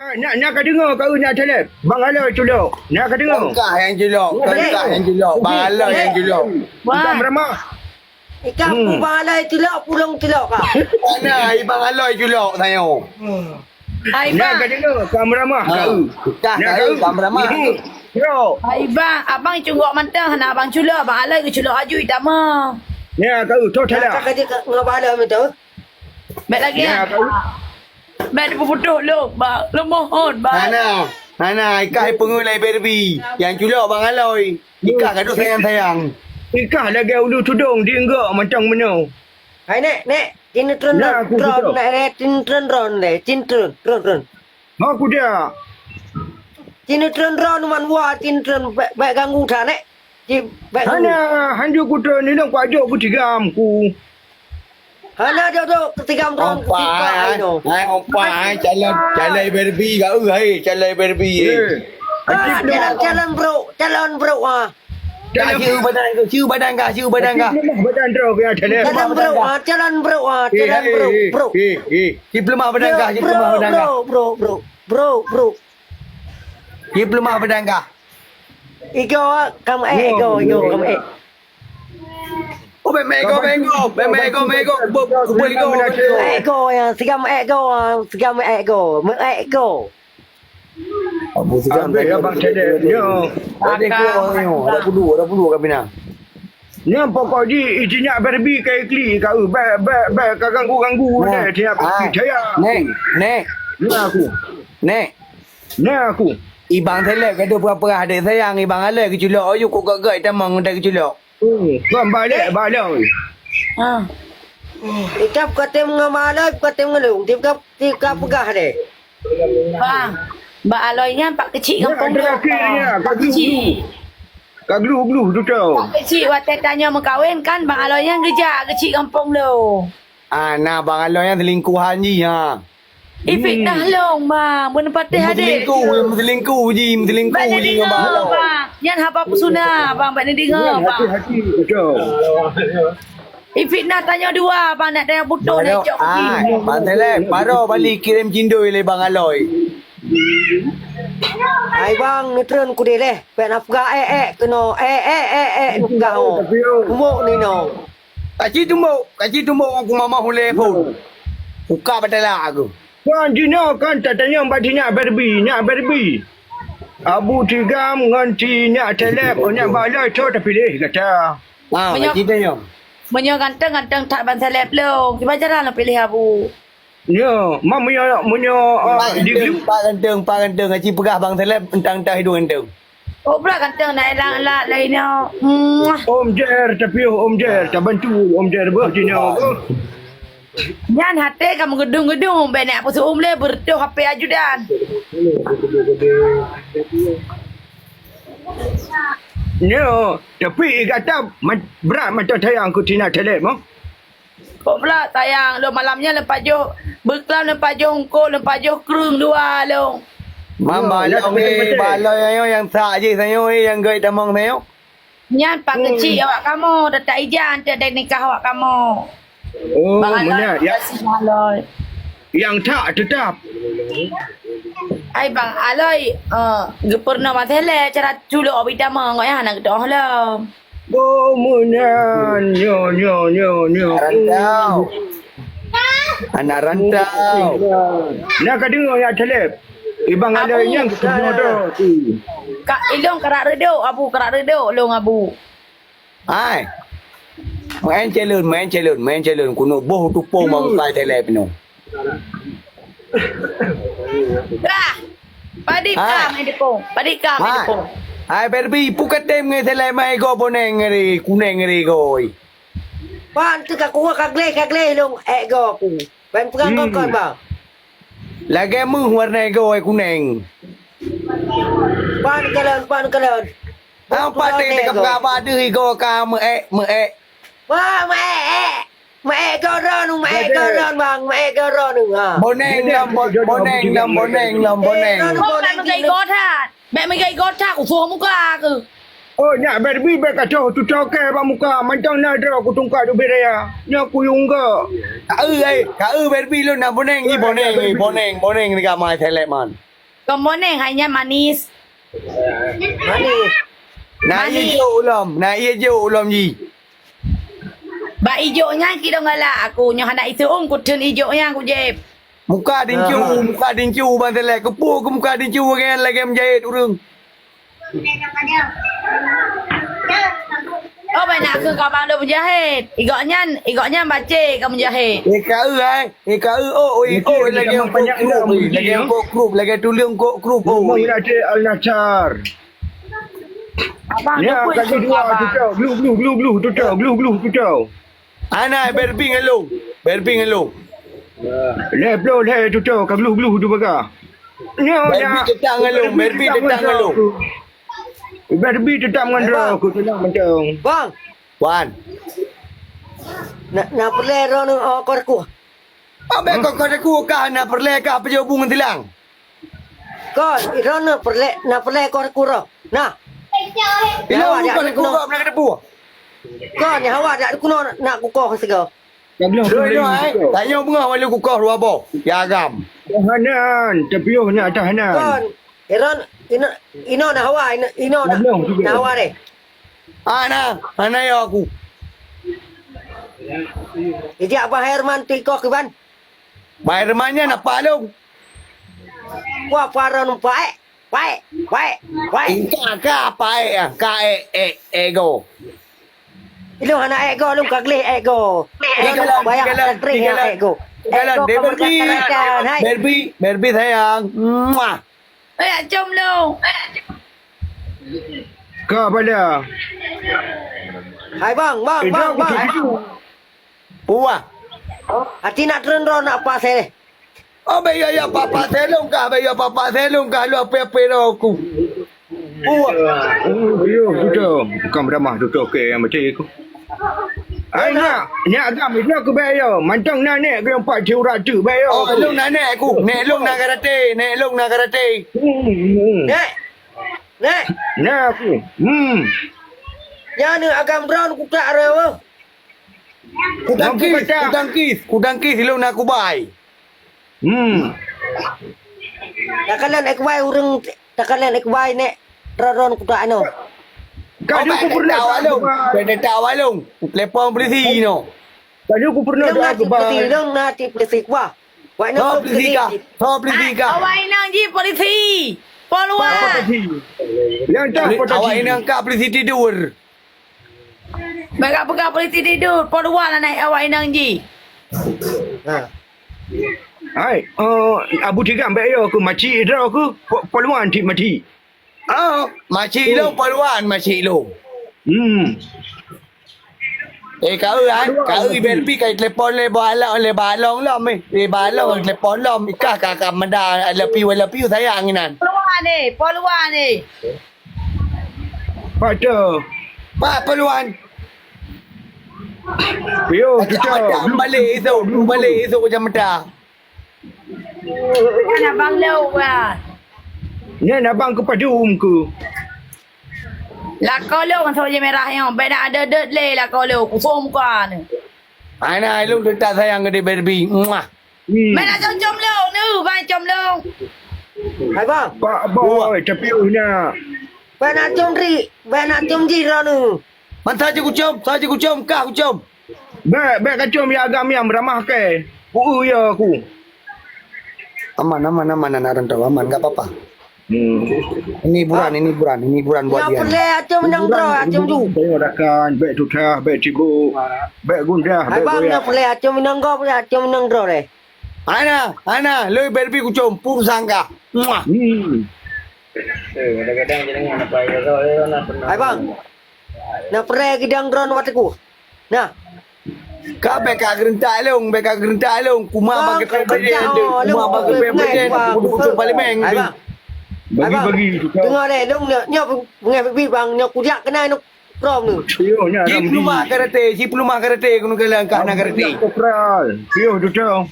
Nak dengar kau nak telef. Bang Aloy culuk. Nak dengar. Kau yang jelok. Kau yang jelok. Bang Aloy yang jelok. Bukan meramah. Ikan Bang Aloy tulok, pulung tulok kau. Mana Bang Aloy jelok saya. Nak dengar kau meramah kau. Dah kau kameraman. Yo. Bang, abang cungguk mantang nak abang culuk, abang Aloy ke culuk aju itama. Ya kau total lah. Cakap dia ngapa Bang Aloy betul? Baik lagi Ya kau. Baik dia putus lu, bang. Lu mohon, bang. Mana ikat pengulai berbi. Yang culuk Bang Aloy. Ikat gaduh sayang-sayang. Ikah lagi ulu tudung dia enggak macam mana. Hai nek, cintrun ron, nek cintrun ron le, cintrun ron. Aku dia. Cintrun ron man wa cintrun baik ganggu dah nek. Baik ganggu. Hana handu ku tu ni nak ajak ku tigam ku. Hana dia tu ketika ron Ompai, ompai, jalan berbi kau, jalan berbi. Jalan bro ah. Ciu badan kau. Badan teruk ya telef. Jalan bro. Diploma badan kau, Bro. Diploma badan kau. Ego kamu kamu. Oh, mego. Sigam ego. Abu sigam Abang telef. Yo. Ada dua kau bina. Ni pokok di izinnya berbi kai kli kau ba ganggu dia tiap saya. Nek. Ni aku. Ibang selek kata berapa ada sayang ibang alai keculok ayu kok gagak tamang dah keculok. Kau balik. Ha. Ikap kata mengamalai, kata mengelung. Tiap pegah deh. Bang. Mbak Aloynya pak kecil kampung Ada akhirnya Pak kecil. Kau glu tu tau. Pak kecil waktu tanya mau kahwin kan Bang Aloynya kerja kecil kampung lu. Nah bang alai yang selingkuhan ji ha. Fitnah long bang. Benar patih adik. Selingkuh ji Bang dia dengan bang dengar alai. bang. Yang apa pusuna bang. Bang dia dengar bang. Hati-hati betul. Fitnah tanya dua bang nak tanya putus nak jok pergi. Bang selek baru balik kirim cindoi le bang alai. Hai bang, nutron ku deh. Pen afga keno nupga ho. Kumuk ni no. Kaci tumbuk aku mama hule pun. Buka batala aku. Kan Dina kan tak tanya badinya berbi. Abu tigam nganti nak telep nak balai tu tak pilih kata. Kaci tanya. Menyo ganteng tak ban seleb lu. Cuba jalan lu pilih abu. Ya, mak munyo Pak ganteng kaci pegah bang seleb entang hidung ganteng. Oh pula ganteng nak elak lainnya. Om Jer tapi Om Jer tak bantu Om Jer Dina. Yan hati kamu gedung-gedung banyak pesuum le berdoh HP ajudan. Ya, tapi kata berat macam saya aku tina telep mah. Kok pula sayang lu malamnya lepas jo berkelam lepas jo hongko lepas jo kerung dua lu. Mama balai yang tak je saya yang gay tamang saya. Nyan pak kecil awak kamu dah tak ijan tak ada nikah awak kamu. Oh, mana ya yang tak tetap. Ai bang Aloy pernah masele cara culuk abidama ngoi hana gedoh lah. Oh, mana nyo. Rantau. Anak rantau. Nak dengar ya telep. Ibang ada yang ketemu tu. Kak ilong kerak reduk abu kerak reduk long abu. Hai. Main calon kuno boh tupong mau kai telep no. Dah. Padika main depong. Hai berbi pukat dem ngai telep mai go boneng ngeri kuneng ngeri goi. Pan tu kaku kagle long ego ku. Ben pegang kau bang. Lagi mu warna goi kuneng. Pan kalon. Apa te dekat apa deui go ka me. Wah, mae koron bang, mae koron ha. Boneng lam. Mẹ gây gót ha. Mẹ mới gây gót ha của xuống muka cơ. Oh, nak berbi kata tu ke ba muka macam nak ada aku tungkak tu beraya. Nya aku yungga. Ka berbi lu na boneng ni boneng dekat mai telep man. Kemoneng hanya manis. Manis. Nak Manis. hijau ulam. Nak hijau ulam ji. Ba hijaunya kita ngalak aku nyo hendak isuung kutun hijaunya aku jeb. Muka dincu bang telek. Kepu ke muka dincu kan lagi menjahit urang. Oh banyak ke kau bang dah menjahit. Igaknya baca kau menjahit. Lagi yang kok lagi tulang kok grup. Rumah United Al-Nassar. Abang Ya, tu pun kaki ikut dua abang. tutup. Blue tutup. Ana berping elo. Left blow le tutup. Kaki blue tu baga. Ya, Berbi tetang elo. Berbi tetap dengan aku tenang mentang. Bang, Wan. nak perlero ni korku. Apa kau aku kah nak perleka apa je hubungan tilang? Kau, iron nak perle korku ro. Nah, Bila bukan aku kau nak debu. kau ni hawa dak kuno nak kukoh segala. Tanya bunga walau kau kau apa? Ya agam. Tahanan, tapi oh nak tahanan. Kau, iron ino nak hawa, ino nak hawa deh. Ana ya aku. Jadi apa Herman tu kau keban? Bayar mana nak palung? Wah, paron baik. Ka ego. Ilu anak ego lu kagle ego. Bayar tri ego. Berbi sayang. Muah. Jom lu. Kau pada. Hai bang. Puah. Hati nak turun ro nak apa saya? Oh ya papa selong kah lu apa aku. Puah. Yo, tutup. Bukan beramah tutup ke yang macam aku. Ai nak agam itu aku bayar. Mantang nak nek ke 400 bayar. Oh long nak aku. Nek long nak karate. Nek. Nak aku. Ya ni agam brown ku tak ro. Kudang kis long nak aku bai. Takalan ek bai urang takalan ek bai nek ron ku tak ano. Kau aku pernah Tawalong. Telepon polisi no. Tadi aku pernah Nang dah nati ke polisi bar. nang nati polisi wah. Wai nang polisi. Polisi ka. Awak inang ji polisi. Poluan. Yang tak Awak ini angkat polisi tidur. Mereka pegang polisi tidur. Poluan lah naik awak inang ji. Ha. Hai, Abu Tiga bayar aku makcik dah aku peluan tik mati. Makcik long paluan makcik long. Kau berpi kai telepon le balong lom le balong telepon lom kakak menda lepiu sayang inan. Poluan ni. Pada. Pak peluan. Yo, Macam balik esok macam menda. Kan abang lu lah. Ni abang kepada umku. Lah kau lu kan soja merah yang beda ada dot le lah kau lu kusum kan. Ana long tak sayang ke berbi. Mana jom lu ni, bang jom lu. Hai bang. Pak boy, tapi nak. Bai nak jom ji ro nu. Man saja ku com kah ku com. Baik kacau mi agam yang beramah ke. Ya aku. Aman anak rantau aman enggak apa-apa. Ini buran buat Ya dia. perle acum nang ro acum ju. Tengok rakan, baik tutah, baik cibuk, baik gundah, Hai baik bang goyak. nak perle acum nang go acum nang ro le. Ana, lu berbi ku com pur sangka. Muah. Kadang-kadang jangan apa ya nak pernah. Hai bang. Nak perle gidang drone wataku. Nah, Ka beka gerentak long, kuma bagi presiden, kudu parlimen. Hai bang. Bagi tutah. Dengar deh, dong nyo ngai bi bang nyo kudiak kena no prom nu. Yo, ni Si agam pelumah karate, kuno kelang ka na karate. Kopral. Yo, tutah.